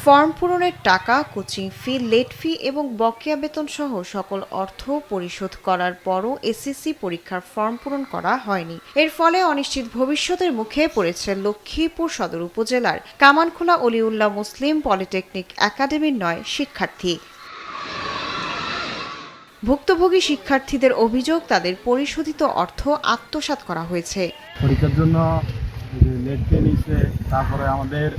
Form পূরণের টাকা, coaching ফি, late ফি এবং বকেয়া বেতন সহ সকল অর্থ পরিশোধ করার পরও এসএসসি পরীক্ষার ফর্ম পূরণ করা হয়নি। এর ফলে অনিশ্চিত ভবিষ্যতের মুখে পড়েছে লক্ষ্মীপুর সদর উপজেলার কামানখোলা অলিউল্লাহ মুসলিম পলিটেকনিক একাডেমির 9 শিক্ষার্থী। ভুক্তভোগী শিক্ষার্থীদের অভিযোগ, তাদের পরিশোধিত অর্থ আত্মসাৎ করা হয়েছে। পরীক্ষার জন্য লেট ফি নিচ্ছে, তারপরে আমাদের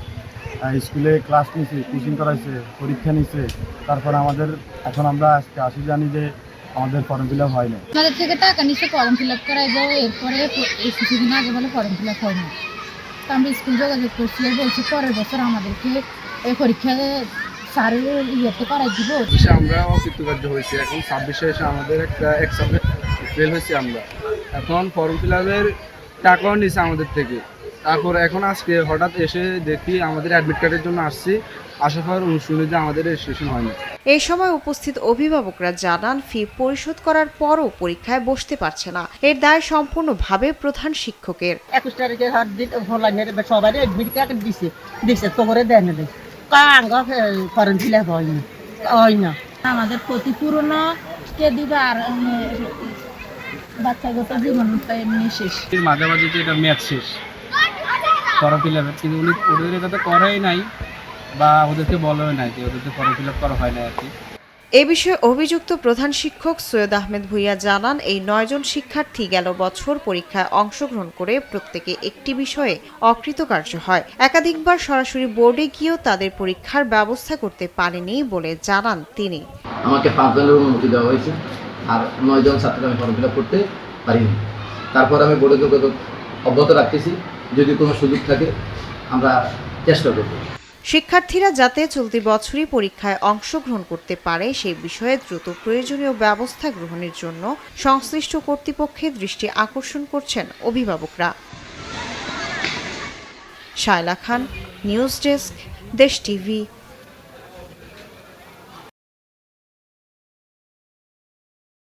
স্কুলে ক্লাস নিচ্ছে, কোচিং করাইছে, পরীক্ষা নিচ্ছে, তারপরে এখন আমরা আজকে আসি জানি যে আমাদের ফর্ম ফিল আপ হয় না। আমাদের থেকে টাকা নিচ্ছে, ফর্ম ফিল আপ করাইবো, এরপরে কিছুদিন আগে বলে ফর্ম ফিল আপ হয়নি। তো আমরা স্কুল যোগাযোগ করছি, বলছি পরের বছর আমাদেরকে এই পরীক্ষা স্যারের ইয়েতে করাই দিব। আমরা অকৃতকার্য হয়েছি। এখন 26-এ এসে আমাদের একটা ফেল হয়েছি আমরা। এখন ফর্ম ফিল আপের টাকাও নিচ্ছে আমাদের থেকে। তারপর এখন আজকে হঠাৎ এসে দেখি আমাদের অ্যাডমিট কার্ডের জন্য আসছি, আসার পর শুনি যে আমাদের রেজিস্ট্রেশন হয়নি। এই সময় উপস্থিত অভিভাবকরা জানান, ফি পরিশোধ করার পরও পরীক্ষায় বসতে পারছে না। এর দায় সম্পূর্ণভাবে প্রধান শিক্ষকের। 21 তারিখে সবাই অ্যাডমিট কার্ড দিছে তো করে দেন ফর্ম ফিল আপ হয় না। আমাদের ক্ষতিপূরণ কে দিবে, আর বাচ্চাগত জীবন এমনি শেষ। মাঝামাঝি যে এটা ম্যাচ শেষ ফর্ম ফিল আপের, কিন্তু ওদের এটা তো করাই নাই বা ওদেরকে বলাই নাই যে ওদেরকে ফর্ম ফিল আপ করা হয় না আর কি। এ বিষয়ে অভিযুক্ত প্রধান শিক্ষক সৈয়দ আহমেদ ভূঁইয়া জানান, এই 9 জন শিক্ষার্থী গেল বছর পরীক্ষায় অংশগ্রহণ করে প্রত্যেকে একটি বিষয়ে অকৃতকার্য হয়। একাধিকবার সরাসরি বোর্ডে গিয়েও তাদের পরীক্ষার ব্যবস্থা করতে পারেনি বলে জানান তিনি। আমাকে 5 জনের অনুমতি দেওয়া হয়েছে, আর 9 জন ছাত্রকে আমি ফর্ম ফিল আপ করতে পারিনি। তারপর আমি বোর্ডে যোগাযোগ অব্যাহত রাখতেছি, যদি কোনো সুযোগ থাকে আমরা চেষ্টা করব। শিক্ষার্থীরা যাতে চলতি বছরই পরীক্ষায় অংশগ্রহণ করতে পারে সেই বিষয়ে দ্রুত প্রয়োজনীয় ব্যবস্থা গ্রহণের জন্য সংশ্লিষ্ট কর্তৃপক্ষের দৃষ্টি আকর্ষণ করছেন অভিভাবকরা। শায়লা খান, নিউজ ডেস্ক, দেশ টিভি।